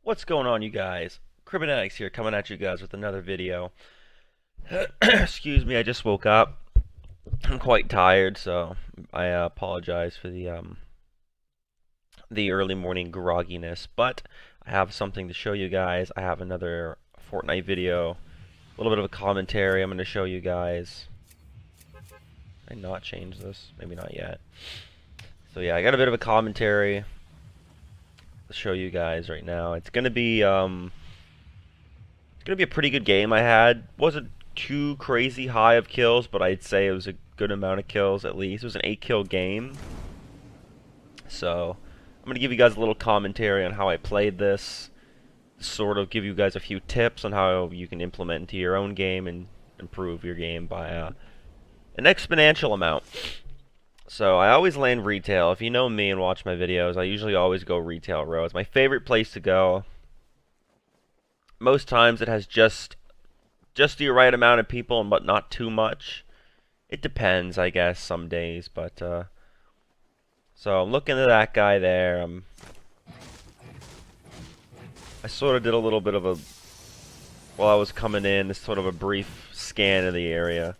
What's going on, you guys? Criminatix here, coming at you guys with another video. Excuse me, I just woke up. I'm quite tired, so I apologize for the early morning grogginess. But I have something to show you guys. I have another Fortnite video, a little bit of a commentary. I'm going to show you guys. Can I not change this? Maybe not yet. So yeah, I got a bit of a commentary to show you guys right now. It's gonna be a pretty good game I had. Wasn't too crazy high of kills, but I'd say it was a good amount of kills at least. It was an 8-kill game. So I'm gonna give you guys a little commentary on how I played this, sort of give you guys a few tips on how you can implement into your own game and improve your game by an exponential amount. So I always land retail. If you know me and watch my videos, I usually always go retail row. It's my favorite place to go. Most times it has just the right amount of people, but not too much. It depends, I guess, some days. But so I'm looking at that guy there. I sort of did a little bit of a, while I was coming in, this sort of a brief scan of the area.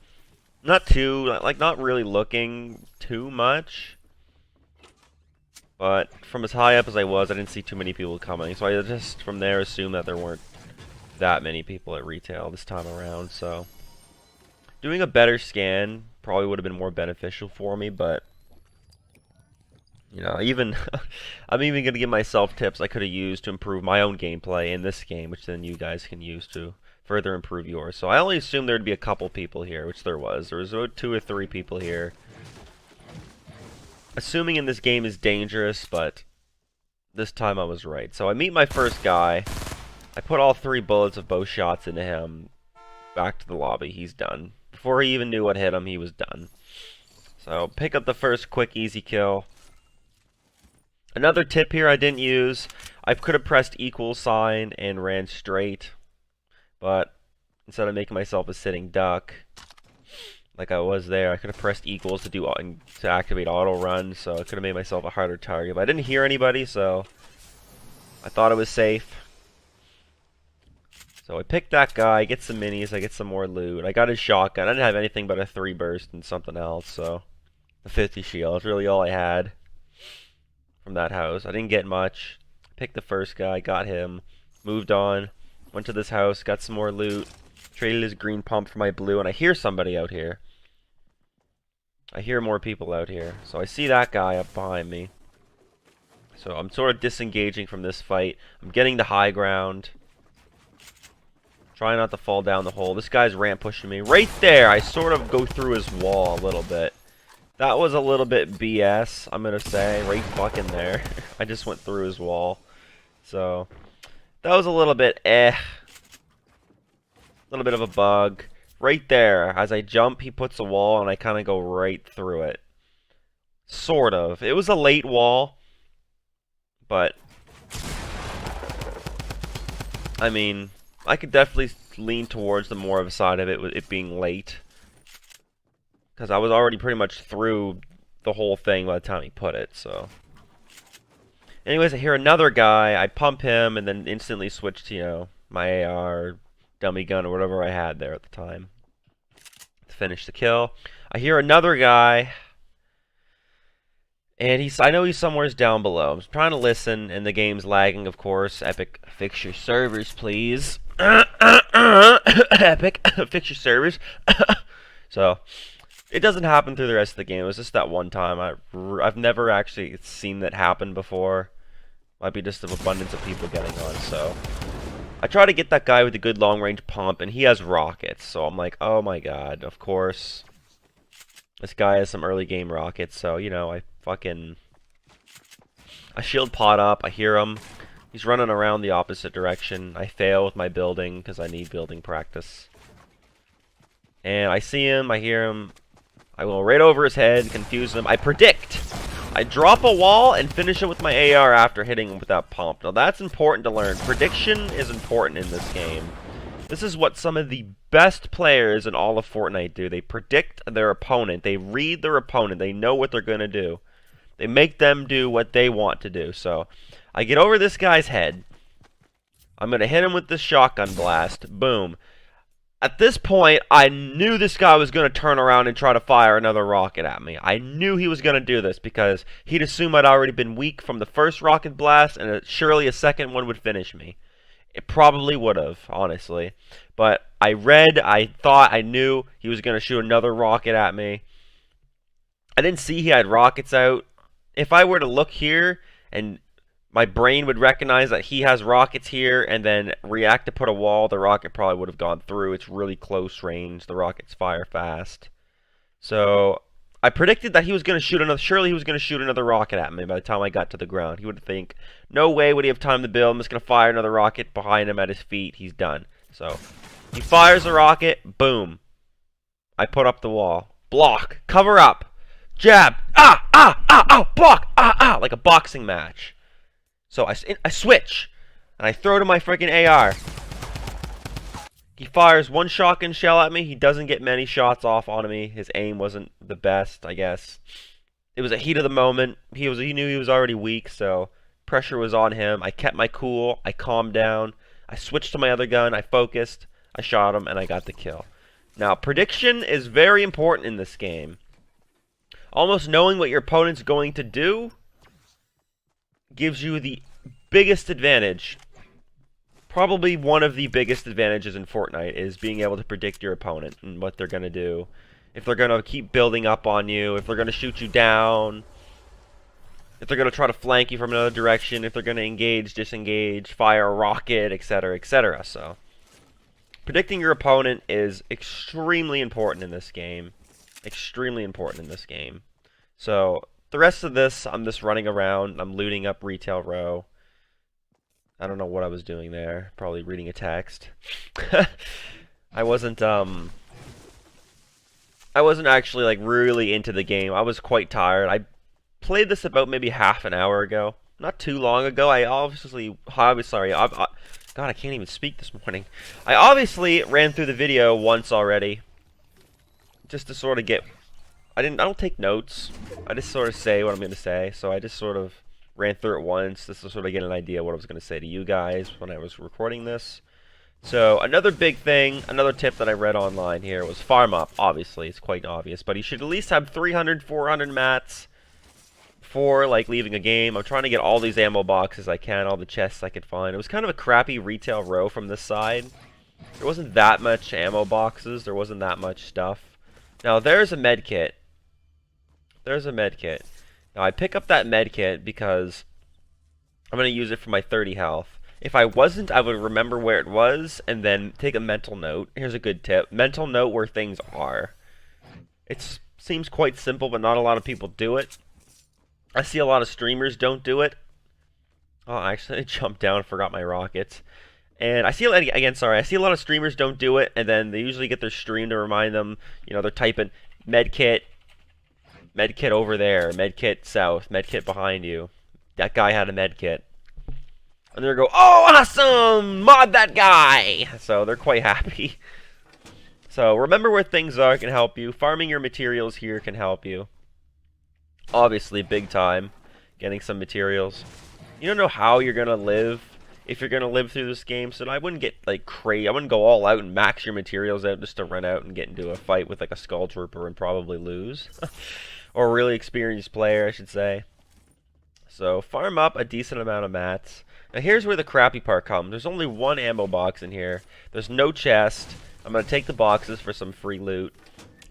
Not really looking too much, but from as high up as I was, I didn't see too many people coming, so I just from there assumed that there weren't that many people at retail this time around. So doing a better scan probably would have been more beneficial for me, but you know, even I'm even gonna give myself tips I could have used to improve my own gameplay in this game, which then you guys can use to further improve yours. So I only assumed there'd be a couple people here, which there was. There was about 2 or 3 people here. Assuming in this game is dangerous, but this time I was right. So I meet my first guy. I put all 3 bullets of both shots into him. Back to the lobby. He's done. Before he even knew what hit him, he was done. So pick up the first quick, easy kill. Another tip here I didn't use. I could have pressed equal sign and ran straight. But instead of making myself a sitting duck, like I was there, I could have pressed equals to activate auto run, so I could have made myself a harder target. But I didn't hear anybody, so I thought it was safe. So I picked that guy, get some minis, I get some more loot. I got his shotgun. I didn't have anything but a 3 burst and something else, so the 50 shield is really all I had from that house. I didn't get much. Picked the first guy, got him, moved on. Went to this house, got some more loot, traded his green pump for my blue, and I hear somebody out here. I hear more people out here. So I see that guy up behind me. So I'm sort of disengaging from this fight. I'm getting the high ground. Trying not to fall down the hole. This guy's ramp pushing me. Right there, I sort of go through his wall a little bit. That was a little bit BS, I'm going to say. Right fucking there. I just went through his wall. So that was a little bit a little bit of a bug. Right there, as I jump, he puts a wall, and I kind of go right through it. Sort of. It was a late wall, but I mean, I could definitely lean towards the more of a side of it being late, because I was already pretty much through the whole thing by the time he put it, so. Anyways, I hear another guy, I pump him, and then instantly switch to, you know, my AR, dummy gun, or whatever I had there at the time to finish the kill. I hear another guy, and I know he's somewhere down below. I'm trying to listen, and the game's lagging, of course. Epic, fix your servers, please. Epic, fix your servers. So it doesn't happen through the rest of the game. It was just that one time. I've never actually seen that happen before. Might be just an abundance of people getting on. So I try to get that guy with a good long-range pump, and he has rockets. So I'm like, oh my god, of course. This guy has some early game rockets. So, you know, I shield pot up. I hear him. He's running around the opposite direction. I fail with my building because I need building practice. And I see him. I hear him. I go right over his head, confuse him. I predict. I drop a wall and finish it with my AR after hitting him with that pump. Now that's important to learn. Prediction is important in this game. This is what some of the best players in all of Fortnite do. They predict their opponent. They read their opponent. They know what they're going to do. They make them do what they want to do. So I get over this guy's head. I'm going to hit him with this shotgun blast. Boom. At this point, I knew this guy was going to turn around and try to fire another rocket at me. I knew he was going to do this because he'd assume I'd already been weak from the first rocket blast, and surely a second one would finish me. It probably would have, honestly. But I thought, I knew he was going to shoot another rocket at me. I didn't see he had rockets out. If I were to look here, and my brain would recognize that he has rockets here and then react to put a wall, the rocket probably would have gone through. It's really close range. The rockets fire fast. So I predicted that he was going to shoot another, surely he was going to shoot another rocket at me by the time I got to the ground. He would think, no way would he have time to build. I'm just going to fire another rocket behind him at his feet. He's done. So he fires a rocket. Boom. I put up the wall. Block. Cover up. Jab. Block. Like a boxing match. So I switch, and I throw to my freaking AR. He fires one shotgun shell at me. He doesn't get many shots off on me. His aim wasn't the best, I guess. It was a heat of the moment. He knew he was already weak, so pressure was on him. I kept my cool. I calmed down. I switched to my other gun. I focused. I shot him, and I got the kill. Now, prediction is very important in this game. Almost knowing what your opponent's going to do gives you the biggest advantage. Probably one of the biggest advantages in Fortnite is being able to predict your opponent and what they're going to do. If they're going to keep building up on you, if they're going to shoot you down, if they're going to try to flank you from another direction, if they're going to engage, disengage, fire a rocket, etc., etc. So, predicting your opponent is extremely important in this game. Extremely important in this game. So, the rest of this, I'm just running around. I'm looting up retail row. I don't know what I was doing there. Probably reading a text. I wasn't actually like really into the game. I was quite tired. I played this about maybe half an hour ago. Not too long ago. God, I can't even speak this morning. I obviously ran through the video once already. Just to sort of get... I don't take notes. I just sort of say what I'm going to say. So I just sort of ran through it once just to sort of get an idea of what I was going to say to you guys when I was recording this. So another big thing, another tip that I read online here was farm up. Obviously, it's quite obvious. But you should at least have 300, 400 mats before like leaving a game. I'm trying to get all these ammo boxes I can, all the chests I could find. It was kind of a crappy retail row from this side. There wasn't that much ammo boxes. There wasn't that much stuff. Now, there's a med kit. There's a med kit. Now, I pick up that med kit because I'm going to use it for my 30 health. If I wasn't, I would remember where it was and then take a mental note. Here's a good tip. Mental note where things are. It seems quite simple, but not a lot of people do it. I see a lot of streamers don't do it. Oh, actually, I jumped down and forgot my rockets. And I see, again, sorry, I see a lot of streamers don't do it, and then they usually get their stream to remind them, you know, they're typing medkit over there, medkit south, medkit behind you. That guy had a medkit. And they go, oh, awesome! Mod that guy! So they're quite happy. So remember where things are can help you. Farming your materials here can help you. Obviously, big time. Getting some materials. You don't know how you're going to live if you're going to live through this game. So I wouldn't get like crazy. I wouldn't go all out and max your materials out just to run out and get into a fight with like a skull trooper and probably lose. Or a really experienced player, I should say. So farm up a decent amount of mats. Now here's where the crappy part comes. There's only one ammo box in here. There's no chest. I'm going to take the boxes for some free loot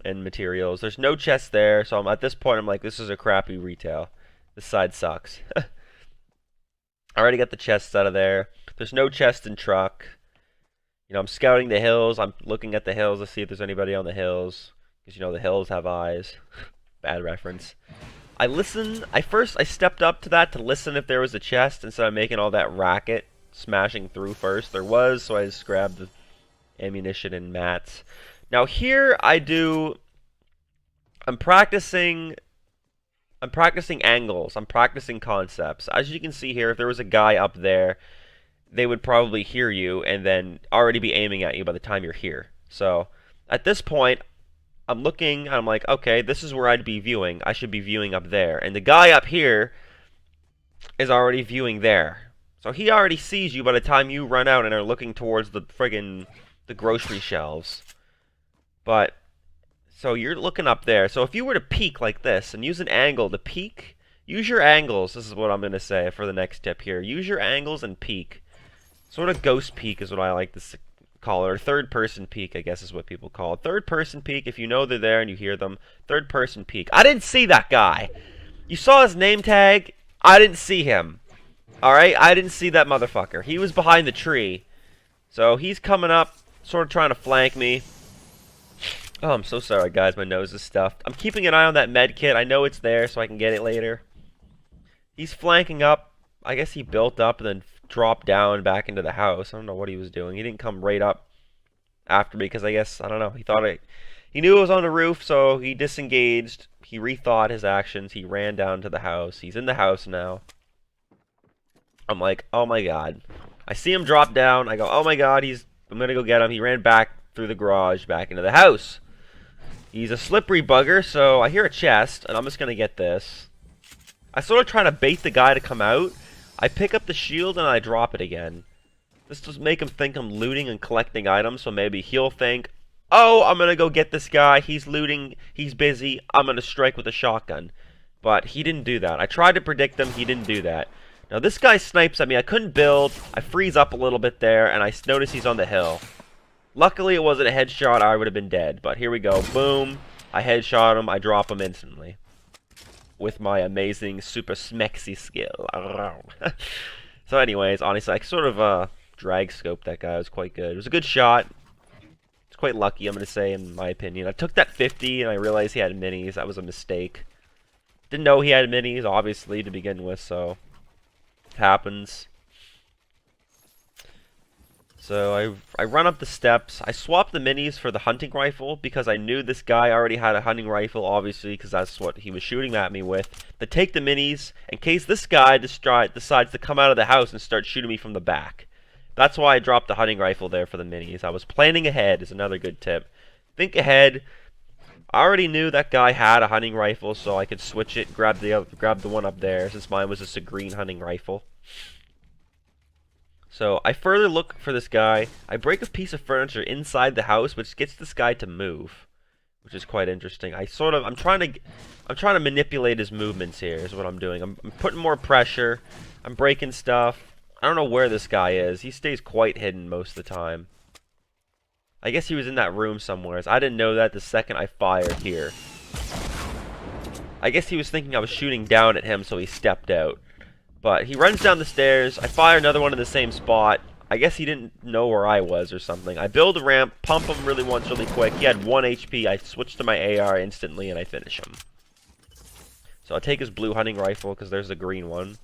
and materials. There's no chest there, so at this point I'm like, this is a crappy retail. This side sucks. I already got the chests out of there. There's no chest in truck. You know, I'm scouting the hills. I'm looking at the hills to see if there's anybody on the hills. Because, you know, the hills have eyes. Bad reference. I stepped up to that to listen if there was a chest instead of making all that racket smashing through first. There was, so I just grabbed the ammunition and mats. Now here I'm practicing angles. I'm practicing concepts. As you can see here, if there was a guy up there, they would probably hear you and then already be aiming at you by the time you're here. So at this point, I'm looking, I'm like, okay, this is where I'd be viewing. I should be viewing up there. And the guy up here is already viewing there. So he already sees you by the time you run out and are looking towards the friggin' the grocery shelves. But, so you're looking up there. So if you were to peek like this and use an angle to peek, use your angles. This is what I'm going to say for the next tip here. Use your angles and peek. Sort of ghost peek is what I like to call it, or third person peek, I guess is what people call it. Third person peek, if you know they're there and you hear them. Third person peek. I didn't see that guy. You saw his name tag. I didn't see him. Alright? I didn't see that motherfucker. He was behind the tree. So he's coming up, sort of trying to flank me. Oh, I'm so sorry, guys. My nose is stuffed. I'm keeping an eye on that med kit. I know it's there, so I can get it later. He's flanking up. I guess he built up and then dropped down back into the house. I don't know what he was doing. He didn't come right up after me because I guess, I don't know, he knew it was on the roof, so he disengaged. He rethought his actions. He ran down to the house. He's in the house now. I'm like, oh my god. I see him drop down. I go, oh my god, I'm gonna go get him. He ran back through the garage back into the house. He's a slippery bugger, so I hear a chest, and I'm just gonna get this. I sort of try to bait the guy to come out. I pick up the shield and I drop it again. This does make him think I'm looting and collecting items, so maybe he'll think, oh, I'm gonna go get this guy, he's looting, he's busy, I'm gonna strike with a shotgun. But he didn't do that. I tried to predict him, he didn't do that. Now this guy snipes at me, I couldn't build, I freeze up a little bit there, and I notice he's on the hill. Luckily it wasn't a headshot, I would have been dead, but here we go, boom, I headshot him, I drop him instantly. With my amazing super smexy skill. So anyways, honestly, I sort of drag scoped that guy. It was quite good. It was a good shot. It's quite lucky, I'm going to say, in my opinion. I took that 50 and I realized he had minis. That was a mistake. Didn't know he had minis, obviously, to begin with, so it happens. So I run up the steps. I swapped the minis for the hunting rifle because I knew this guy already had a hunting rifle, obviously, because that's what he was shooting at me with. To take the minis in case this guy decides to come out of the house and start shooting me from the back. That's why I dropped the hunting rifle there for the minis. I was planning ahead is another good tip. Think ahead. I already knew that guy had a hunting rifle, so I could switch it, grab the one up there, since mine was just a green hunting rifle. So I further look for this guy. I break a piece of furniture inside the house, which gets this guy to move, which is quite interesting. I'm trying to manipulate his movements here. Is what I'm doing. I'm putting more pressure. I'm breaking stuff. I don't know where this guy is. He stays quite hidden most of the time. I guess he was in that room somewhere. I didn't know that the second I fired here. I guess he was thinking I was shooting down at him, so he stepped out. But he runs down the stairs. I fire another one in the same spot. I guess he didn't know where I was or something. I build a ramp, pump him really quick. He had 1 HP. I switch to my AR instantly, and I finish him. So I'll take his blue hunting rifle, because there's the green one.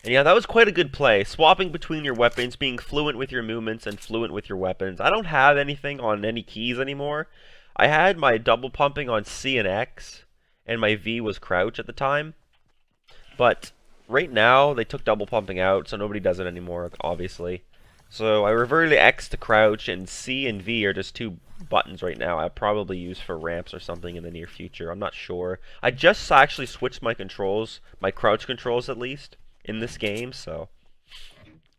And yeah, that was quite a good play. Swapping between your weapons, being fluent with your movements, and fluent with your weapons. I don't have anything on any keys anymore. I had my double pumping on C and X, and my V was crouch at the time. But right now, they took double pumping out, so nobody does it anymore, obviously. So I reverted X to crouch, and C and V are just 2 buttons right now. I'll probably use for ramps or something in the near future. I'm not sure. I just actually switched my controls, my crouch controls at least, in this game, so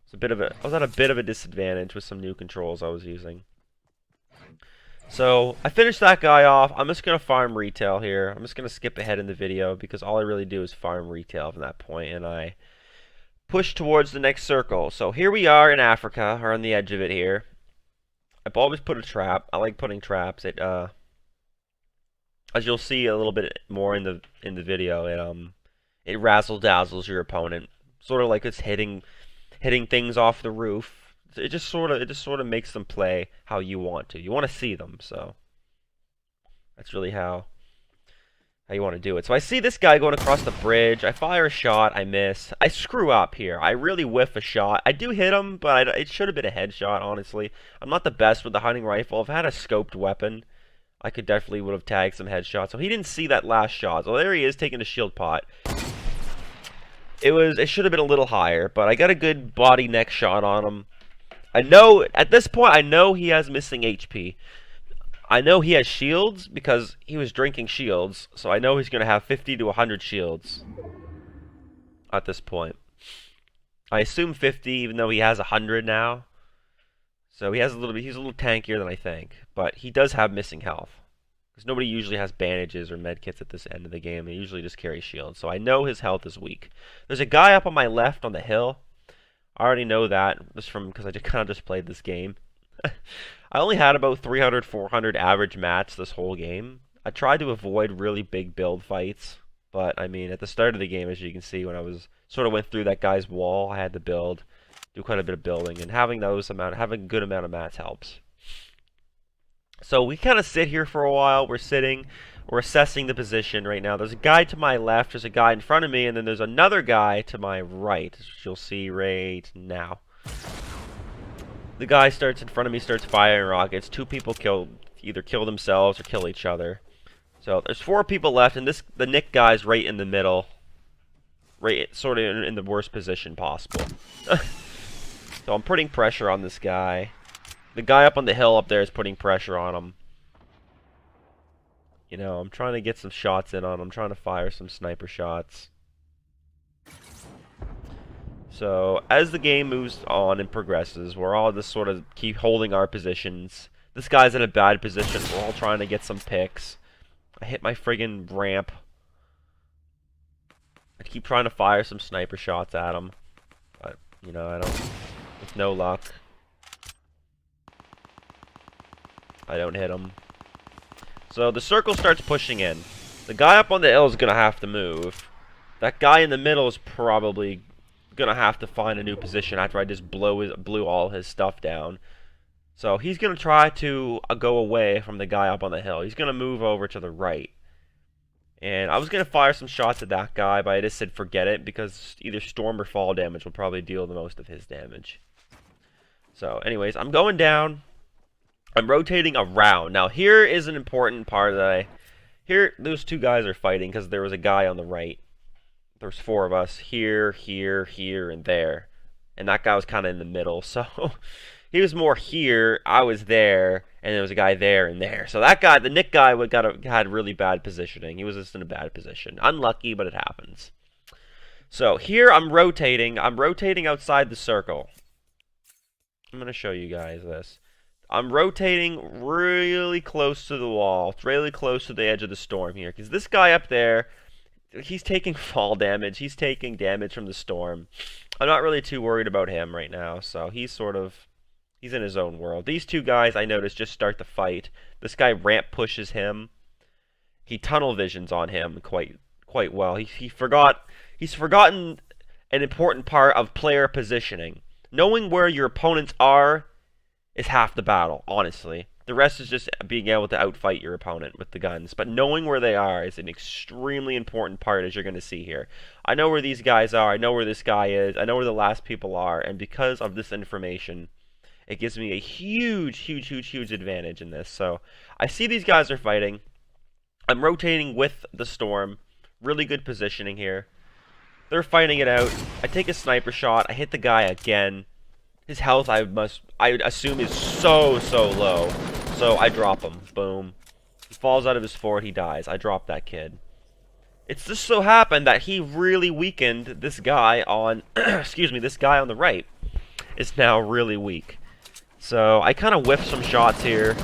it's I was at a bit of a disadvantage with some new controls I was using. So I finished that guy off. I'm just going to farm retail here. I'm just going to skip ahead in the video because all I really do is farm retail from that point, and I push towards the next circle. So here we are in Africa, or on the edge of it here. I've always put a trap. I like putting traps. As you'll see a little bit more in the video, it razzle dazzles your opponent, sort of like it's hitting things off the roof. It just sort of makes them play how you want to. You want to see them, so that's really how you want to do it. So I see this guy going across the bridge. I fire a shot. I miss. I screw up here. I really whiff a shot. I do hit him, but it should have been a headshot, honestly. I'm not the best with the hunting rifle. If I had a scoped weapon, I could definitely would have tagged some headshots. So he didn't see that last shot. So there he is taking a shield pot. It should have been a little higher, but I got a good body neck shot on him. I know, at this point, I know he has missing HP. I know he has shields because he was drinking shields, so I know he's going to have 50 to 100 shields at this point. I assume 50, even though he has 100 now. So he has he's a little tankier than I think, but he does have missing health. Because nobody usually has bandages or medkits at this end of the game. They usually just carry shields. So I know his health is weak. There's a guy up on my left on the hill. I already know that just from because I just kind of just played this game. I only had about 300, 400 average mats this whole game. I tried to avoid really big build fights, but I mean, at the start of the game, as you can see, when I was sort of went through that guy's wall, I had to do quite a bit of building, and having a good amount of mats helps. So we kind of sit here for a while. We're assessing the position right now. There's a guy to my left, there's a guy in front of me, and then there's another guy to my right, which you'll see right now. The guy starts in front of me, starts firing rockets. Two people either kill themselves or kill each other. So there's 4 people left, and the Nick guy's right in the middle, right sort of in the worst position possible. So I'm putting pressure on this guy. The guy up on the hill up there is putting pressure on him. You know, I'm trying to get some shots in on him. I'm trying to fire some sniper shots. So, as the game moves on and progresses, we're all just sort of keep holding our positions. This guy's in a bad position. We're all trying to get some picks. I hit my friggin' ramp. I keep trying to fire some sniper shots at him. But, you know, with no luck. I don't hit him. So, the circle starts pushing in. The guy up on the hill is going to have to move. That guy in the middle is probably gonna have to find a new position after I just blew all his stuff down. So he's gonna try to go away from the guy up on the hill. He's gonna move over to the right. And I was gonna fire some shots at that guy, but I just said forget it because either storm or fall damage will probably deal the most of his damage. So anyways, I'm going down. I'm rotating around. Now here is an important part that those 2 guys are fighting because there was a guy on the right. There's 4 of us here, here, here, and there. And that guy was kind of in the middle. So he was more here, I was there, and there was a guy there and there. So that guy, the Nick guy, had really bad positioning. He was just in a bad position. Unlucky, but it happens. So here I'm rotating. I'm rotating outside the circle. I'm going to show you guys this. I'm rotating really close to the wall. It's really close to the edge of the storm here. Because this guy up there, he's taking fall damage. He's taking damage from the storm. I'm not really too worried about him right now, so he's in his own world. These 2 guys, I noticed, just start the fight. This guy ramp pushes him. He tunnel visions on him quite well. He's forgotten an important part of player positioning. Knowing where your opponents are is half the battle, honestly. The rest is just being able to outfight your opponent with the guns. But knowing where they are is an extremely important part, as you're going to see here. I know where these guys are. I know where this guy is. I know where the last people are. And because of this information, it gives me a huge advantage in this. So I see these guys are fighting. I'm rotating with the storm. Really good positioning here. They're fighting it out. I take a sniper shot. I hit the guy again. His health, I assume, is so low. So I drop him. Boom. He falls out of his fort. He dies. I drop that kid. It's just so happened that he really weakened this guy on... excuse me, this guy on the right is now really weak. So I kind of whiff some shots here.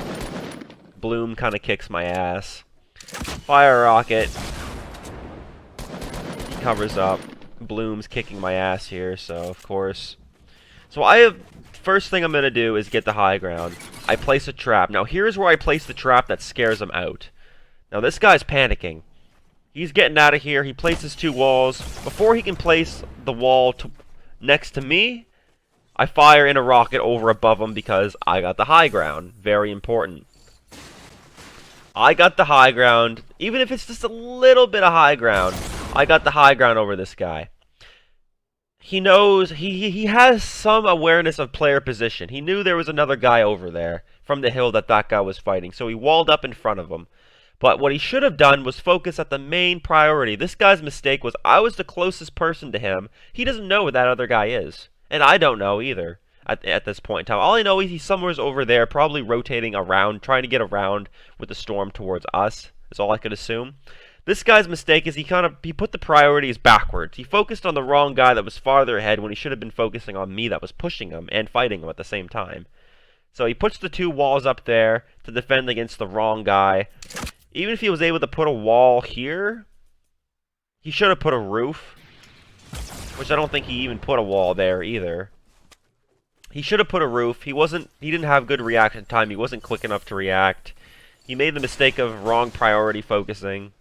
Bloom kind of kicks my ass. Fire rocket. He covers up. Bloom's kicking my ass here, so of course... So first thing I'm going to do is get the high ground. I place a trap. Now here's where I place the trap that scares him out. Now this guy's panicking. He's getting out of here. He places 2 walls. Before he can place the wall next to me, I fire in a rocket over above him because I got the high ground. Very important. I got the high ground. Even if it's just a little bit of high ground, I got the high ground over this guy. He knows, he has some awareness of player position. He knew there was another guy over there from the hill that guy was fighting. So he walled up in front of him. But what he should have done was focus at the main priority. This guy's mistake was I was the closest person to him. He doesn't know where that other guy is. And I don't know either at this point in time. All I know is he's somewhere over there, probably rotating around, trying to get around with the storm towards us, is all I could assume. This guy's mistake is he put the priorities backwards. He focused on the wrong guy that was farther ahead when he should have been focusing on me that was pushing him and fighting him at the same time. So he puts the 2 walls up there to defend against the wrong guy. Even if he was able to put a wall here, he should have put a roof. Which I don't think he even put a wall there either. He should have put a roof. He didn't have good reaction time. He wasn't quick enough to react. He made the mistake of wrong priority focusing.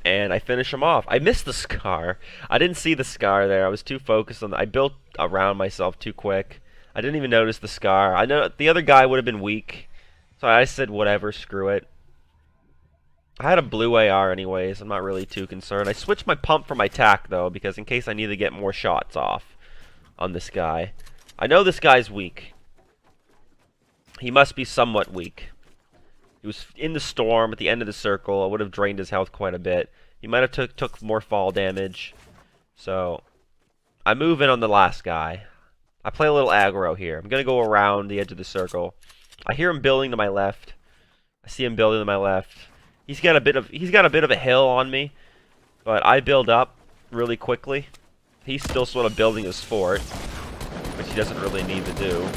And I finish him off. I missed the scar. I didn't see the scar there. I was too focused on I built around myself too quick. I didn't even notice the scar. I know the other guy would have been weak. So I said whatever, screw it. I had a blue AR anyways. I'm not really too concerned. I switched my pump for my tac though, because in case I need to get more shots off on this guy. I know this guy's weak. He must be somewhat weak. He was in the storm at the end of the circle. I would have drained his health quite a bit. He might have took more fall damage. So, I move in on the last guy. I play a little aggro here. I'm going to go around the edge of the circle. I hear him building to my left. I see him building to my left. He's got a bit of a hill on me, but I build up really quickly. He's still sort of building his fort, which he doesn't really need to do.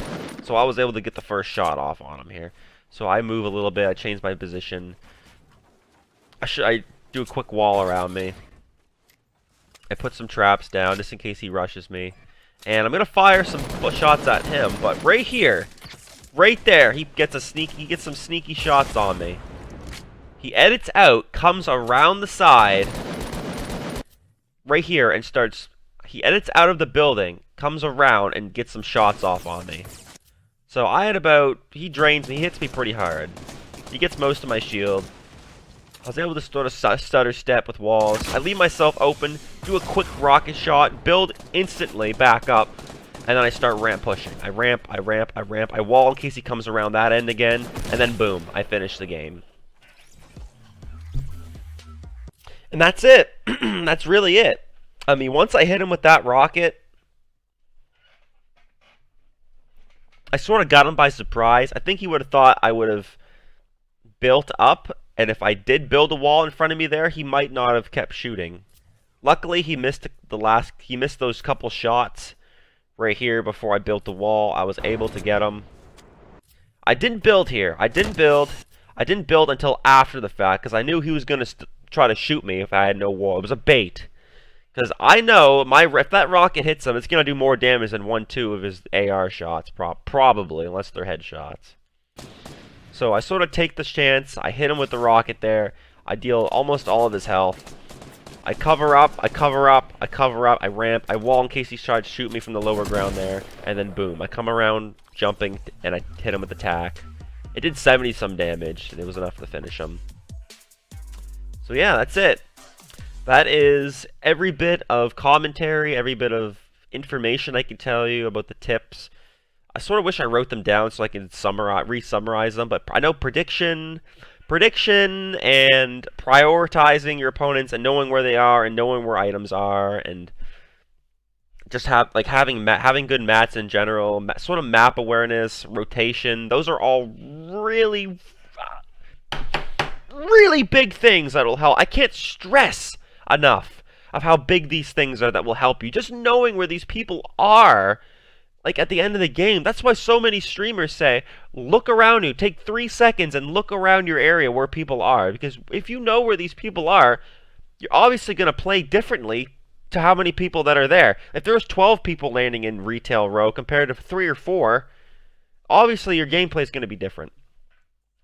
So I was able to get the first shot off on him here. So I move a little bit, I change my position. I do a quick wall around me. I put some traps down just in case he rushes me. And I'm gonna fire some shots at him, but right here, right there, he gets some sneaky shots on me. He edits out, comes around the side, right here, and he edits out of the building, comes around, and gets some shots off on me. So he drains me, he hits me pretty hard. He gets most of my shield. I was able to sort of stutter step with walls. I leave myself open, do a quick rocket shot, build instantly back up, and then I start ramp pushing. I ramp, I wall in case he comes around that end again, and then boom, I finish the game. And that's it. That's really it. I mean, once I hit him with that rocket, I sort of got him by surprise. I think he would have thought I would have built up, and if I did build a wall in front of me there, he might not have kept shooting. Luckily, he missed those couple shots right here before I built the wall. I was able to get him. I didn't build here. I didn't build until after the fact, because I knew he was going to try to shoot me if I had no wall. It was a bait. Because I know if that rocket hits him, it's going to do more damage than 1-2 of his AR shots, probably, unless they're headshots. So I sort of take the chance, I hit him with the rocket there, I deal almost all of his health. I cover up, I ramp, I wall in case he tries to shoot me from the lower ground there, and then boom, I come around jumping, and I hit him with the tac. It did 70 some damage, and it was enough to finish him. So yeah, that's it. That is every bit of commentary, every bit of information I can tell you about the tips. I sort of wish I wrote them down so I can re-summarize them, but I know prediction and prioritizing your opponents and knowing where they are and knowing where items are and just having good mats in general, sort of map awareness, rotation. Those are all really big things that will help. I can't stress enough of how big these things are that will help you. Just knowing where these people are, like at the end of the game. That's why so many streamers say, look around you, take 3 seconds and look around your area where people are. Because if you know where these people are, you're obviously going to play differently to how many people that are there. If there's 12 people landing in retail row compared to 3 or 4, obviously your gameplay is going to be different.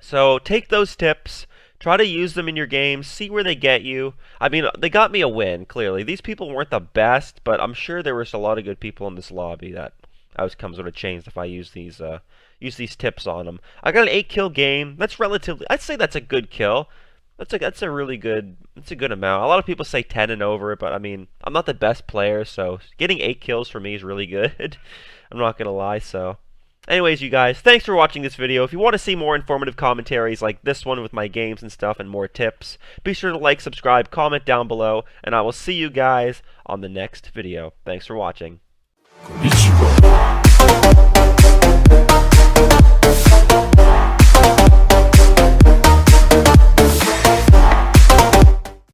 So take those tips. Try to use them in your games. See where they get you. I mean, they got me a win, clearly. These people weren't the best, but I'm sure there was a lot of good people in this lobby that outcomes would have changed if I used these tips on them. I got an 8-kill game. That's relatively... I'd say that's a good kill. That's a really good... It's a good amount. A lot of people say 10 and over, but I mean, I'm not the best player, so getting 8 kills for me is really good. I'm not going to lie, so... Anyways, you guys, thanks for watching this video. If you want to see more informative commentaries like this one with my games and stuff and more tips, be sure to like, subscribe, comment down below, and I will see you guys on the next video. Thanks for watching. Konnichiwa.